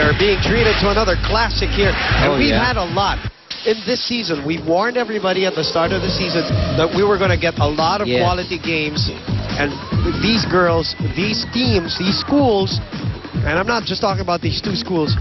They're being treated to another classic here. And we've yeah. had a lot. In this season, we warned everybody at the start of the season that we were going to get a lot of quality games. And these girls, these teams, these schools, and I'm not just talking about these two schools,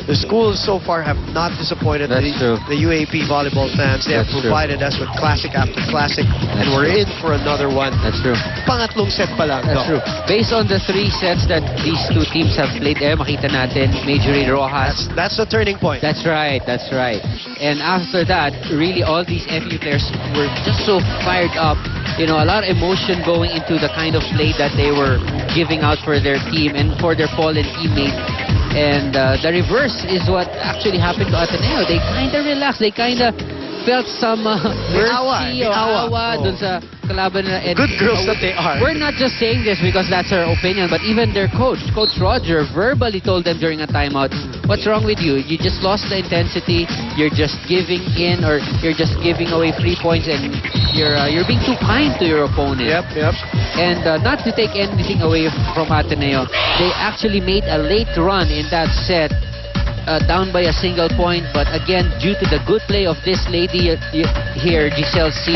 the schools so far have not disappointed the UAP volleyball fans. They have provided us with classic after classic, and we're in for another one. That's true. Pangatlong set pa lang. That's true. Based on the 3 sets that these two teams have played, makita natin, Majorie Rojas. That's the turning point. That's right, that's right. And after that, really all these FU players were just so fired up. You know, a lot of emotion going into the kind of play that they were giving out for their team and for their fallen teammates. And the reverse is what actually happened to Ateneo. They kind of relaxed. They kind of felt some mercy or awa dun sa kalaban nila. And, good girls that they are. We're not just saying this because that's our opinion, but even their coach, Coach Roger, verbally told them during a timeout, what's wrong with you? You just lost the intensity. You're just giving in, or you're just giving away 3 points, and you're being too kind to your opponent. Yep. And not to take anything away from Ateneo, they actually made a late run in that set, down by a single point. But again, due to the good play of this lady here, Giselle C.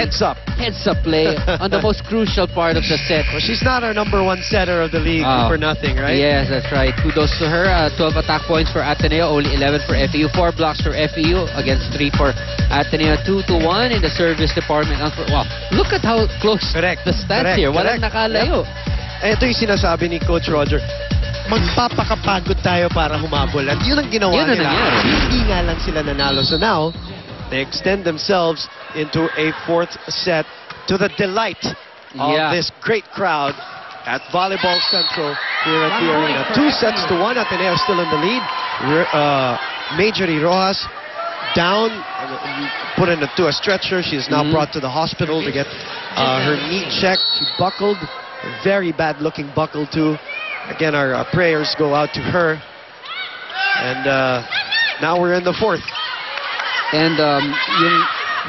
Heads up play on the most crucial part of the set. Well, she's not our #1 setter of the league for nothing, right? Yes, that's right. Kudos to her. 12 attack points for Ateneo, only 11 for FEU. 4 blocks for FEU against 3 for Ateneo. 2-1 in the service department. Wow, look at how close the stats here. Walang nakalayo. Ito yung sinasabi ni Coach Roger. Magpapakapagod tayo para humabol. At yun ang ginawa nila. Hindi nga lang sila nanalo. So now, they extend themselves into a 4th set to the delight of this great crowd at Volleyball Central here at the arena. 2-1. Ateneo still in the lead. Majorie Rojas down, put into a stretcher. She is now brought to the hospital to get her knee checked. She buckled. A very bad looking buckle too. Again, our prayers go out to her. And now we're in the 4th. And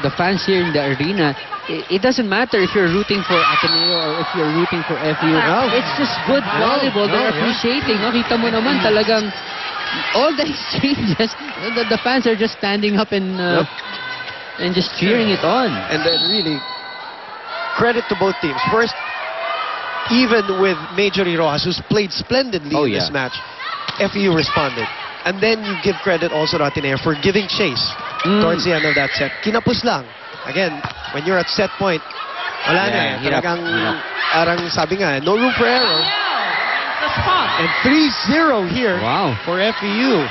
the fans here in the arena, it doesn't matter if you're rooting for Ateneo or if you're rooting for FU. It's just good volleyball. They're appreciating. Kita mo naman talagang all the exchanges, the fans are just standing up and just cheering it on. And then really, credit to both teams. First, even with Majorie Rojas, who's played splendidly in this match, FEU responded. And then you give credit also to Ateneo for giving chase towards the end of that set. Kinapos lang. Again, when you're at set point, wala na. Talagang, arang sabi nga, no room for error. And 3-0 here for FEU.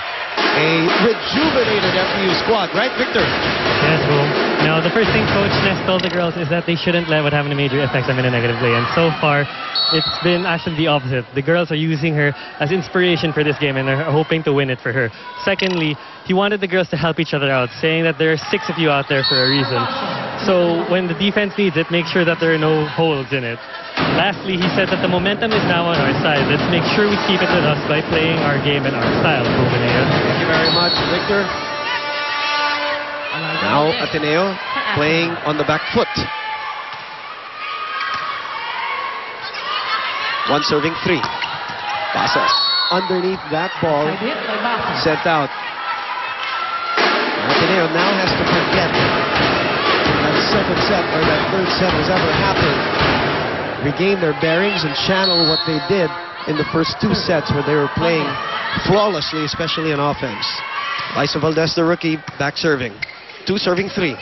A rejuvenated FEU squad, right, Victor? Yes, Boom. Now, the first thing Coach Ness told the girls is that they shouldn't let what happened to Major affect them in a negative way. And so far, it's been actually the opposite. The girls are using her as inspiration for this game and are hoping to win it for her. Secondly, he wanted the girls to help each other out, saying that there are 6 of you out there for a reason. So when the defense needs it, make sure that there are no holes in it. Lastly, he said that the momentum is now on our side. Let's make sure we keep it with us by playing our game and our style, Bobanea. Thank you very much, Victor. Now Ateneo playing on the back foot. 1 serving 3. Pasa underneath that ball. Sent out. Ateneo now has to forget that 2nd set or that 3rd set has ever happened. Regain their bearings and channel what they did in the first 2 sets where they were playing flawlessly, especially on offense. Liza Valdez, the rookie, back serving. 2 serving 3.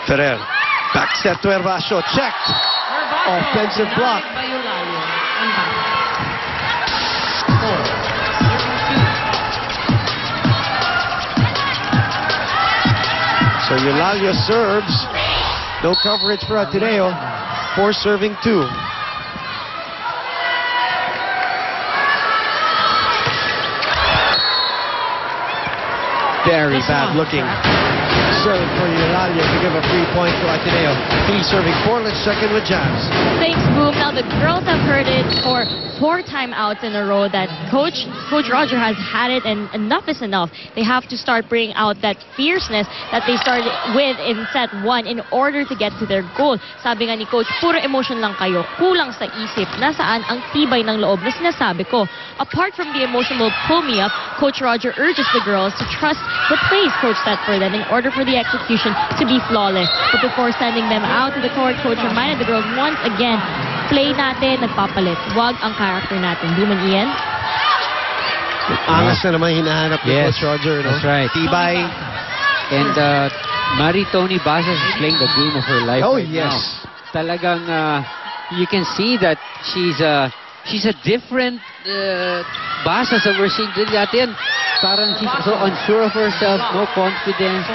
Ferrer, back set to Herbacio, checked. Offensive block. So Eulalia serves. No coverage for Ateneo. 4 serving 2. Very bad looking serve for Eulalia to give a free point to Ateneo. 3 serving 4. Let's check in with Jazz. Thanks, Boom. Now the girls have heard it for 4 timeouts in a row that Coach Roger has had it, and enough is enough. They have to start bringing out that fierceness that they started with in set 1 in order to get to their goal. Sabi nga ni Coach, puro emotion lang kayo, kulang sa isip. Nasaan ang tibay ng loob na sinasabi ko? Apart from the emotion will pull me up, Coach Roger urges the girls to trust the plays Coach set for them in order for the execution to be flawless. But before sending them out to the court, Coach reminded the girls once again, play natin, nagpapalit. Wag ang character natin. Di man, Ian? Angas na naman hinahanap ni Yes, Coach Roger. No? that's right. Tibay. And Maritoni Basas is playing the game of her life right yes. now. Talagang you can see that she's a different Basas that we're seeing dati yan. Parang she's so unsure of herself, no confidence.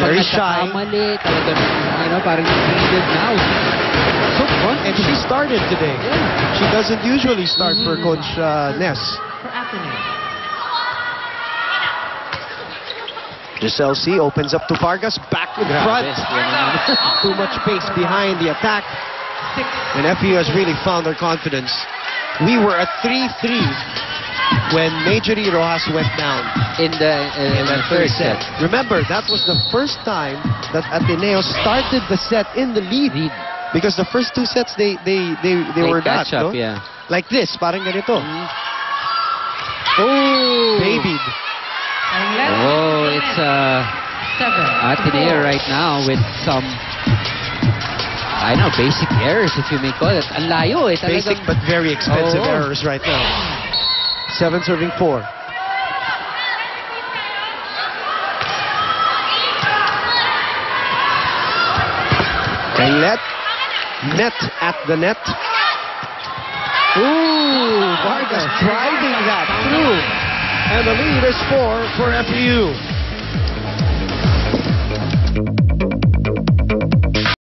Very shy. Talagang, parang defeated now. So confident. And she started today. Yeah. She doesn't usually start for Coach Ness. Giselle C opens up to Vargas, back in front. Too much space behind the attack. And FEU has really found their confidence. We were at 3-3 when Majorie Rojas went down in the third set. Remember, that was the first time that Ateneo started the set in the lead. Because the first 2 sets, they were not, catch up, no? yeah. Like this, parang ganito. Oh! Babied. Oh, it's Ateneo right now with some, I know, basic errors, if you may call it. Ang layo, Basic but very expensive errors right now. 7 serving 4. Kailet. Net at the net. Ooh, Vargas driving that through. And the lead is 4 for FEU.